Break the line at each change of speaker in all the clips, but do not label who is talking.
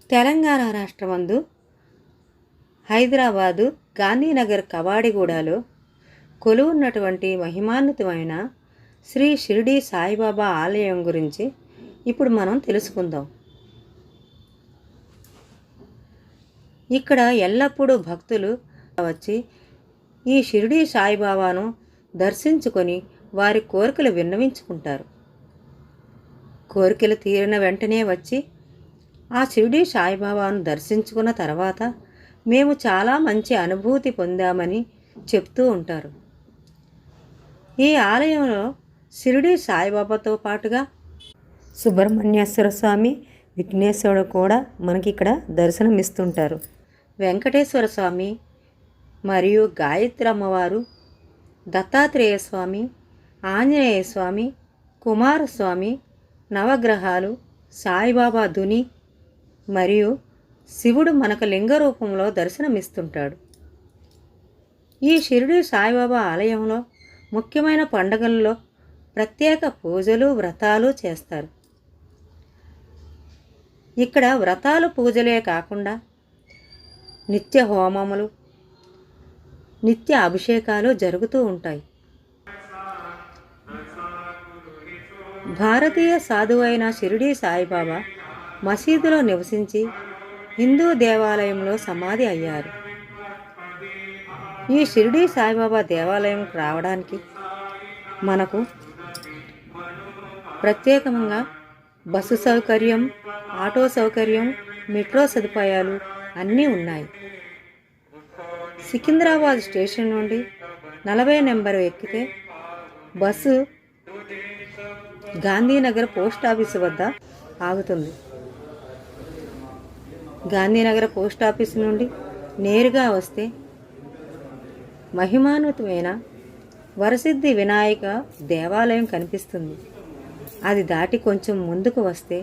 తెలంగాణ రాష్ట్రమందు హైదరాబాదు గాంధీనగర్ కవాడిగూడలో కొలువున్నటువంటి మహిమాన్వితమైన శ్రీ షిరిడి సాయిబాబా ఆలయం గురించి ఇప్పుడు మనం తెలుసుకుందాం. ఇక్కడ ఎల్లప్పుడూ భక్తులు వచ్చి ఈ షిరిడి సాయిబాబాను దర్శించుకొని వారి కోరికలు విన్నవించుకుంటారు. కోరికలు తీరిన వెంటనే వచ్చి ఆ షిరిడి సాయిబాబాను దర్శించుకున్న తర్వాత మేము చాలా మంచి అనుభూతి పొందామని చెప్తూ ఉంటారు. ఈ ఆలయంలో షిరిడి సాయిబాబాతో పాటుగా సుబ్రహ్మణ్యేశ్వర స్వామి, విఘ్నేశ్వరుడు కూడా మనకి ఇక్కడ దర్శనమిస్తుంటారు. వెంకటేశ్వర స్వామి మరియు గాయత్రి అమ్మవారు, దత్తాత్రేయ స్వామి, ఆంజనేయ స్వామి, కుమారస్వామి, నవగ్రహాలు, సాయిబాబా ధుని మరియు శివుడు మనకు లింగ రూపంలో దర్శనమిస్తుంటాడు. ఈ షిరిడి సాయిబాబా ఆలయంలో ముఖ్యమైన పండుగల్లో ప్రత్యేక పూజలు, వ్రతాలు చేస్తారు. ఇక్కడ వ్రతాలు, పూజలే కాకుండా నిత్య హోమములు, నిత్య అభిషేకాలు జరుగుతూ ఉంటాయి. భారతీయ సాధువైన షిరిడి సాయిబాబా మసీదులో నివసించి హిందూ దేవాలయంలో సమాధి అయ్యారు. ఈ షిరిడి సాయిబాబా దేవాలయంకు రావడానికి మనకు ప్రత్యేకంగా బస్సు సౌకర్యం, ఆటో సౌకర్యం, మెట్రో సదుపాయాలు అన్నీ ఉన్నాయి. సికింద్రాబాద్ స్టేషన్ నుండి 40 నెంబరు ఎక్కితే బస్సు గాంధీనగర్ పోస్ట్ ఆఫీసు వద్ద ఆగుతుంది. గాంధీనగర్ పోస్ట్ ఆఫీసు నుండి నేరుగా వస్తే మహిమాన్వితమైన వరసిద్ధి వినాయక దేవాలయం కనిపిస్తుంది. అది దాటి కొంచెం ముందుకు వస్తే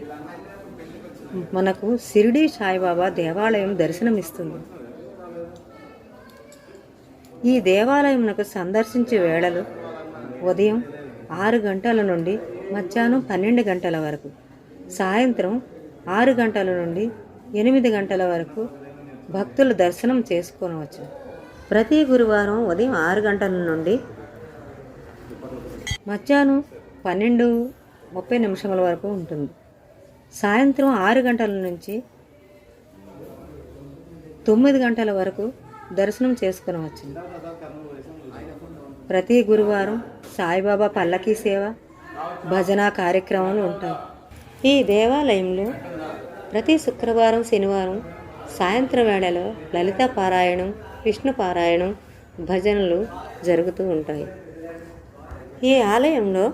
మనకు షిరిడి సాయిబాబా దేవాలయం దర్శనమిస్తుంది. ఈ దేవాలయంకు సందర్శించే వేళలు ఉదయం 6 గంటల నుండి మధ్యాహ్నం 12 గంటల వరకు, సాయంత్రం 6 గంటల నుండి 8 గంటల వరకు భక్తులు దర్శనం చేసుకోవచ్చు. ప్రతి గురువారం ఉదయం 6 గంటల నుండి మధ్యాహ్నం 12:30 వరకు ఉంటుంది. సాయంత్రం 6 గంటల నుంచి 9 గంటల వరకు దర్శనం చేసుకునవచ్చు. ప్రతి గురువారం సాయిబాబా పల్లకీ సేవ, భజన కార్యక్రమాలు ఉంటాయి. ఈ దేవాలయంలో ప్రతి శుక్రవారం, శనివారం సాయంత్రం వేళలో లలిత పారాయణం, విష్ణు పారాయణం, భజనలు జరుగుతూ ఉంటాయి. ఈ ఆలయంలో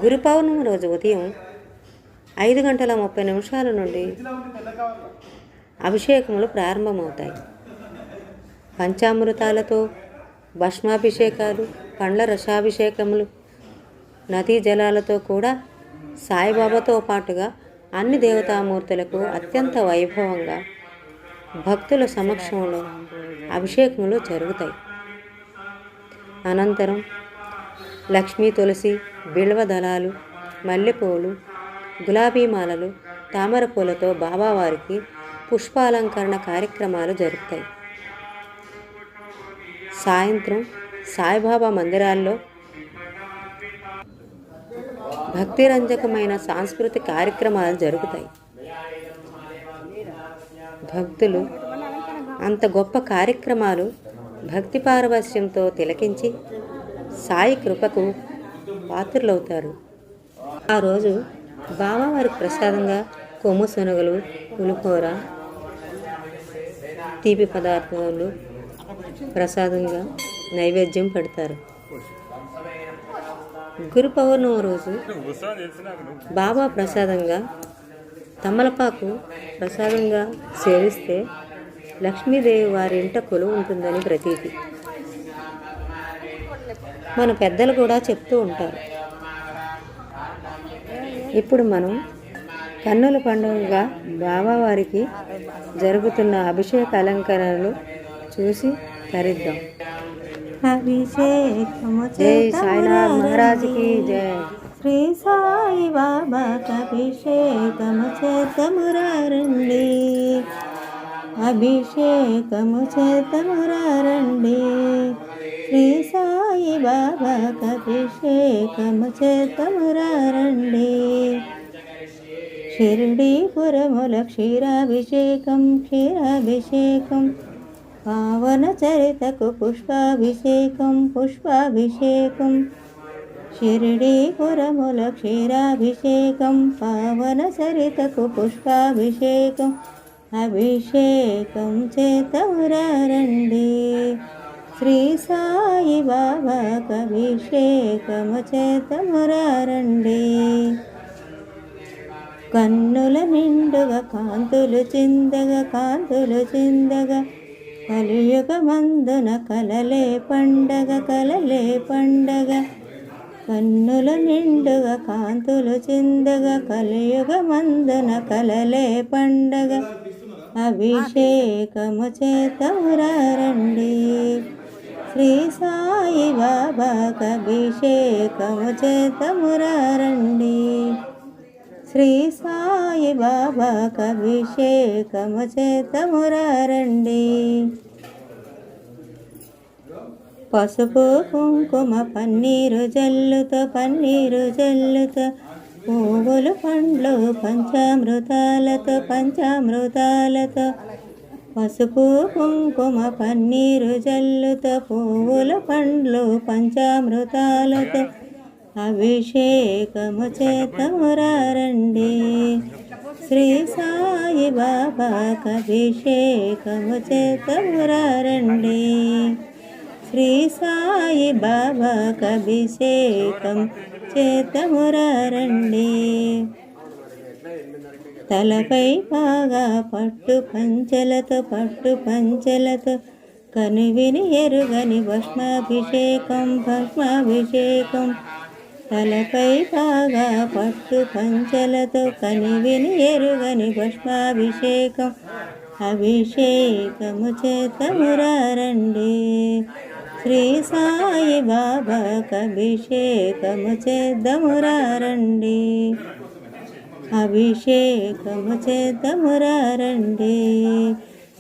గురు పౌర్ణమి రోజు ఉదయం 5:30 నుండి అభిషేకములు ప్రారంభమవుతాయి. పంచామృతాలతో భస్మాభిషేకాలు, పండ్ల రసాభిషేకములు, నదీ జలాలతో కూడా సాయిబాబాతో పాటుగా అన్ని దేవతామూర్తులకు అత్యంత వైభవంగా భక్తుల సమక్షంలో అభిషేకములు జరుగుతాయి. అనంతరం లక్ష్మీ తులసి, బిల్వ దళాలు, మల్లెపూలు, గులాబీ మాలలు, తామర పూలతో బాబావారికి పుష్పాలంకరణ కార్యక్రమాలు జరుగుతాయి. సాయంత్రం సాయిబాబా మందిరాల్లో భక్తిరంజకమైన సాంస్కృతిక కార్యక్రమాలు జరుగుతాయి. భక్తులు అంత గొప్ప కార్యక్రమాలు భక్తి పారవశ్యంతో తిలకించి సాయి కృపకు పాత్రులవుతారు. ఆ రోజు బాబావారికి ప్రసాదంగా కొమ్ము శనగలు, పులిహోర, తీపి పదార్థాలు ప్రసాదంగా నైవేద్యం పెడతారు. గురు పౌర్ణమి రోజు బాబా ప్రసాదంగా తమలపాకు ప్రసాదంగా సేవిస్తే లక్ష్మీదేవి వారి ఇంట కొలువు ఉంటుందని ప్రతీతి. మన పెద్దలు కూడా చెప్తూ ఉంటారు. ఇప్పుడు మనం కన్నుల పండుగగా బాబావారికి జరుగుతున్న అభిషేక అలంకరణలు చూసి తరిద్దాం. జై సాయినాథ్ మహారాజ్కి జై. శ్రీ సాయి బాబాకి అభిషేకము చేద్దాము రండి. అభిషేకము చేతమురారండి. శ్రీ సాయి బాబాకు అభిషేకము చేతమురారండి. షిరిడీపురముల క్షీరాభిషేకం క్షీరాభిషేకం, పావన చరితకు పుష్పాభిషేకం పుష్పాభిషేకం. షిరిడీపురముల క్షీరాభిషేకం, పావన చరితకు పుష్పాభిషేకం. అభిషేకం చేతమురారండి. శ్రీ సాయి బాబాకు అభిషేకము చేతమురారండి. కన్నుల నిండుగా కాంతులు చిందగా కాంతులు చిందగా, కలియుగమందున కలలే పండగ కలలే పండగ. కన్నుల నిండుగా కాంతులు చిందగా, కలియుగమందున కలలే పండగ. అభిషేకము చేతమురారండి. శ్రీ సాయి బాబాకు అభిషేకము చేతమురారండి. శ్రీ సాయి బాబాకు అభిషేకము చేతమురారండి. పసుపు కుంకుమ పన్నీరు జల్లుతో పన్నీరు జల్లుతో, పువ్వులు పండ్లు పంచామృతాలతో పంచామృతాలతో. పసుపు కుంకుమ పన్నీరు జల్లుతో, పువ్వుల పండ్లు పంచామృతాలతో. అభిషేకము చేతమురారండి. శ్రీ సాయి బాబాకు అభిషేకము చేతమురారండి. శ్రీ సాయి బాబాకు అభిషేకం చేతమురారండి. తలపై బాగా పట్టు పంచెలతో పట్టు పంచెలతో, కనువిని ఎరుగని భస్మాభిషేకం భస్మాభిషేకం. తలపై బాగా పట్టు పంచెలతో, కనువిని ఎరుగని భస్మాభిషేకం. అభిషేకము చేతమురారండి. శ్రీ సాయి బాబాకు అభిషేకము చేద్దామురారండి. అభిషేకము చేద్దామురారండి.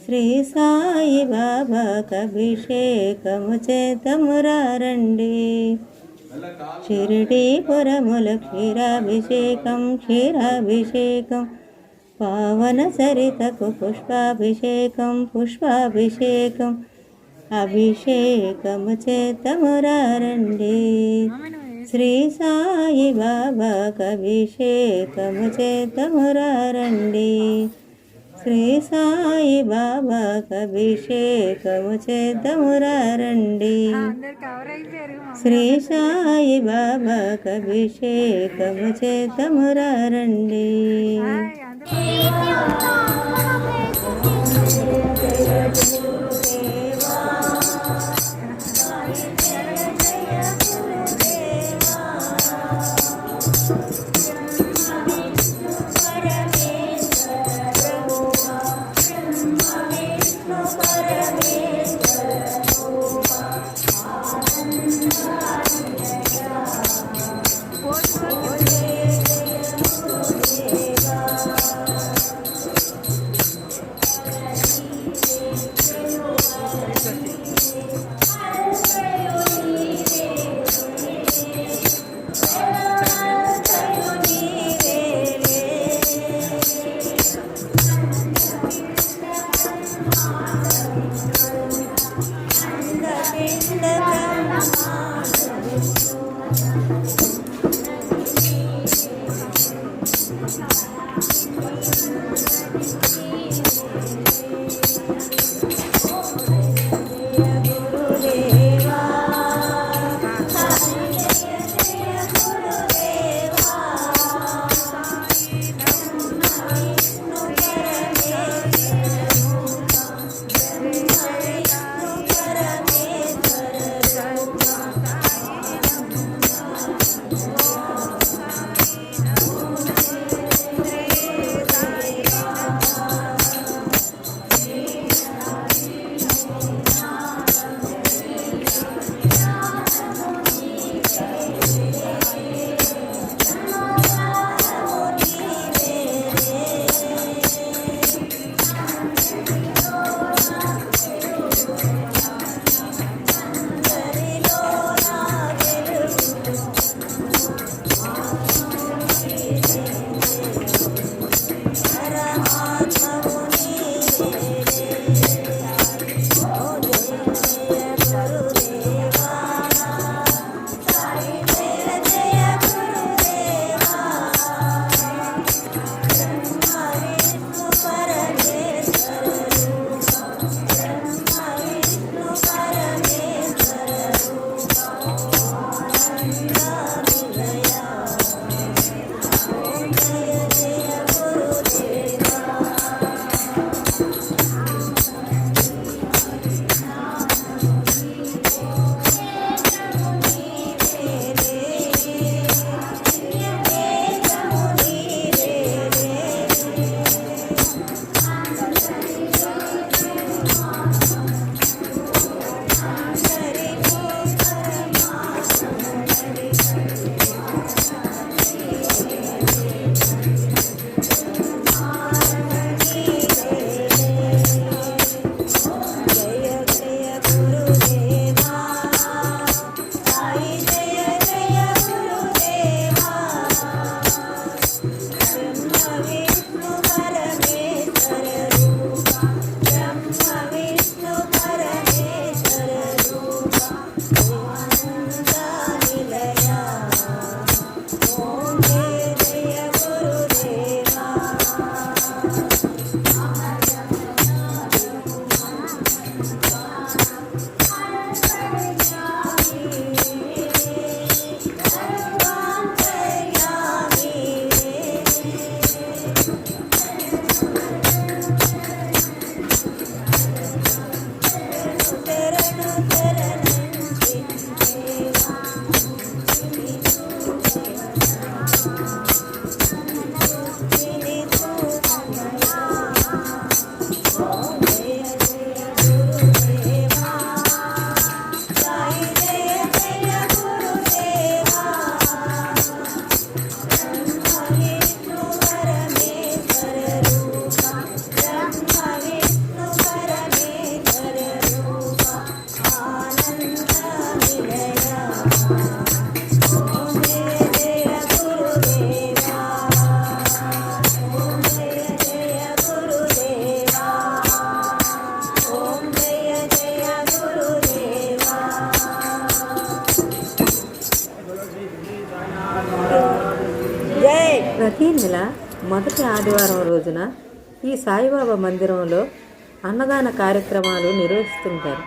శ్రీ సాయి బాబాకు అభిషేకము చేద్దామురారండి. షిరిడీపురముల క్షీరాభిషేకం క్షీరాభిషేకం, పావన సరితకు పుష్పాభిషేకం పుష్పాభిషేకం. అభిషేకము చేతమురారండి. శ్రీ సాయి బాబాకు అభిషేకము చేతమురారండి. శ్రీ సాయి బాబాకు అభిషేకము చేతమురారండి. శ్రీ సాయి బాబాకు అభిషేకము చేతమురారండి. నెల మొదటి ఆదివారం రోజున ఈ సాయిబాబా మందిరంలో అన్నదాన కార్యక్రమాలు నిర్వహిస్తుంటారు.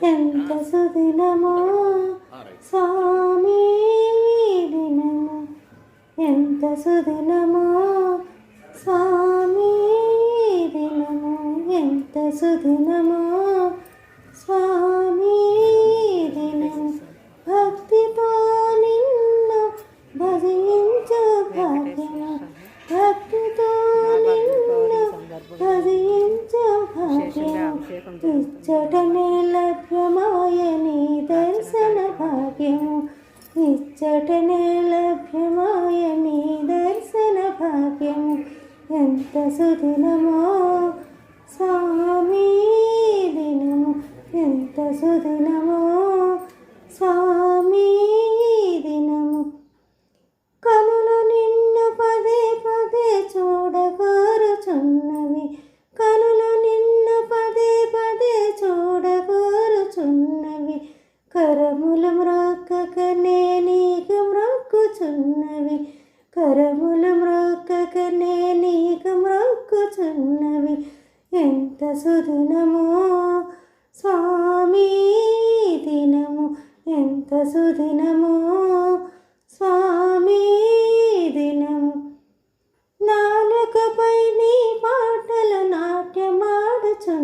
ఎంత సుదినమో స్వామి దినము, ఎంత సుదినమో స్వామి దినము, ఎంత సుదినమో స్వామి దినము. భక్తితో నిన్ను భజించు భాగ్యము, భక్తితో నిన్ను భజించు భాగ్యము. ఇచ్చటనే లభ్యమాయ నీ దర్శన భాగ్యము, ఇచ్చటనే లభ్యమాయ నీ దర్శన భాగ్యము. ఎంత సుదినమో స్వామి దినము, ఎంత సుదినమో స్వామి దినము. కనులు నిన్ను పదే పదే చూడగోరుచున్నవి, కనులు నిన్ను పదే పదే చూడగోరుచున్నవి. కరములు మ్రొక్కకనే నీకు మ్రొక్కుచున్నవి, కరములు మ్రొక్కకనే నీకు మ్రొక్కుచున్నవి. ఎంత సుదినమో స్వామి దినము, ఎంత సుదినమో స్వామి దినము. నాలుకపై నీ పాటలు నాట్యమాడుచున్నవి,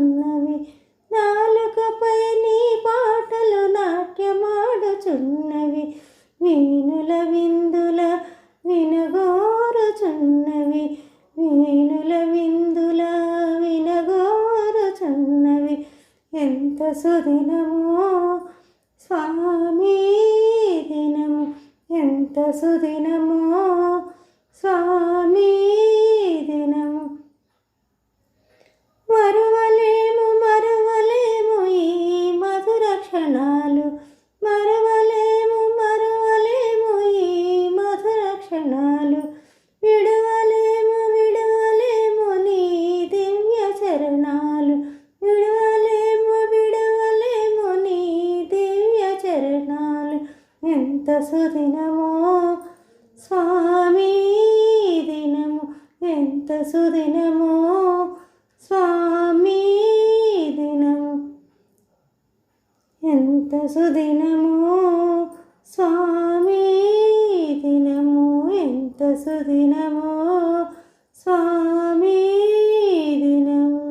నాలుకపై నీ పాటలు నాట్యమాడుచున్నవి. వీణుల విందుల వినగోరుచున్నవి, వీణుల విందుల వినగోరుచున్నవి. ఎంత సుదినమో స్వామి దినము, ఎంత సుదినమో స్వామి దినము. మరువలేము మరువలేము ఈ మధుర క్షణాలు, మరువలేము మరువలేము ఈ మధుర క్షణాలు. విడువలేము విడువలేము నీ దివ్య చరణాలు, విడువలేము విడువలేము నీ దివ్య చరణాలు. ఎంత సుదినమో స్వామి దినము, ఎంత సుదినమో స్వామి దినము, ఎంత సుదినమో స్వామి దినము, ఎంత సుదినమో స్వామి దినము.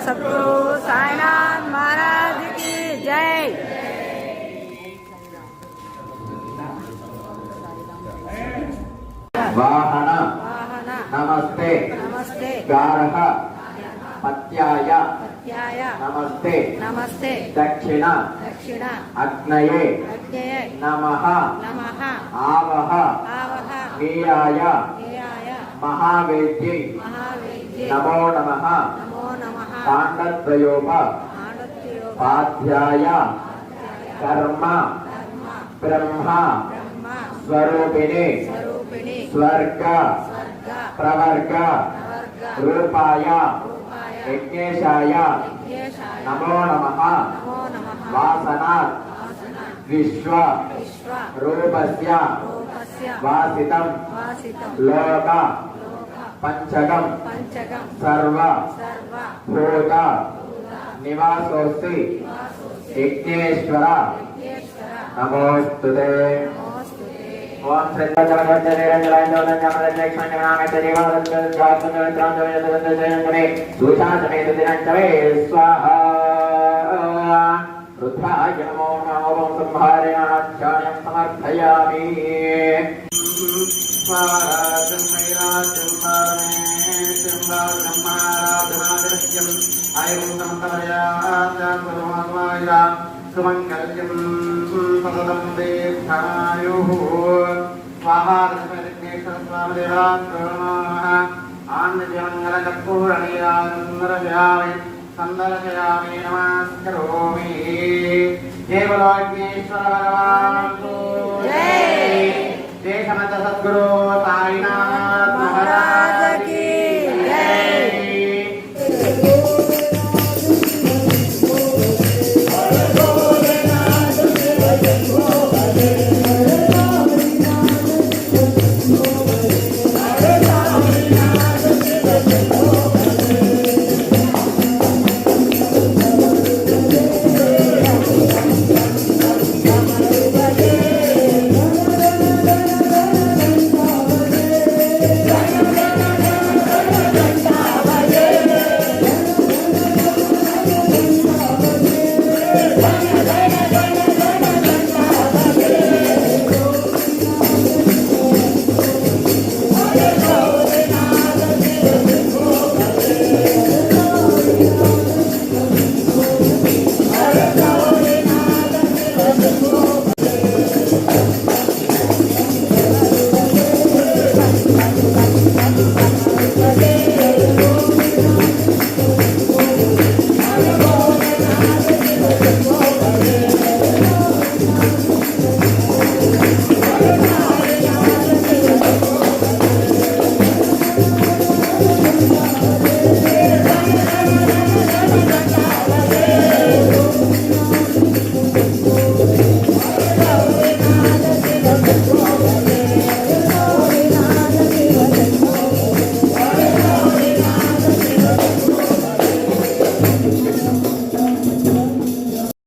सतगुरु साईनाथ महाराज की जय।
वाहन नमस्ते
नमस्ते
गारह पत्याय
नमस्ते नमस्ते
दक्षिण
दक्षिण
अग्नये
अग्नये
नमः
नमः
आवह
आवह
नीराय
नीराय
महावेद्यै
महावेद्ये
नमो नमः
नमो नमः
काण्डद्वयोप पाध्याय कर्म ब्रह्म स्वरूपिणे स्वर्ग प्रवर्ग रूपाय यज्ञेशाय नमो नमः वासनात् विश्व रूपस्य वासितं लोक पंचकं सर्व भूत निवासोऽस्ति यज्ञेश्वर नमोस्तुते। ओम स्वाहा रुद्राय नमो नमो संहारणाचार्यं समर्थयामि। सुमंगल्यं सततं दीर्घायुः स्वाहा लक्ष्मीविघ्नेश्वर स्वामी देवाय नमः। आनन्दमङ्गलकर्पूरनीराजन्दर्शयामि सन्दर्शयामि नमस्करोमि। जय बोलो विघ्नेश्वर भगवान को जय। जय समर्थ सद्गुरु साईनाथ महाराज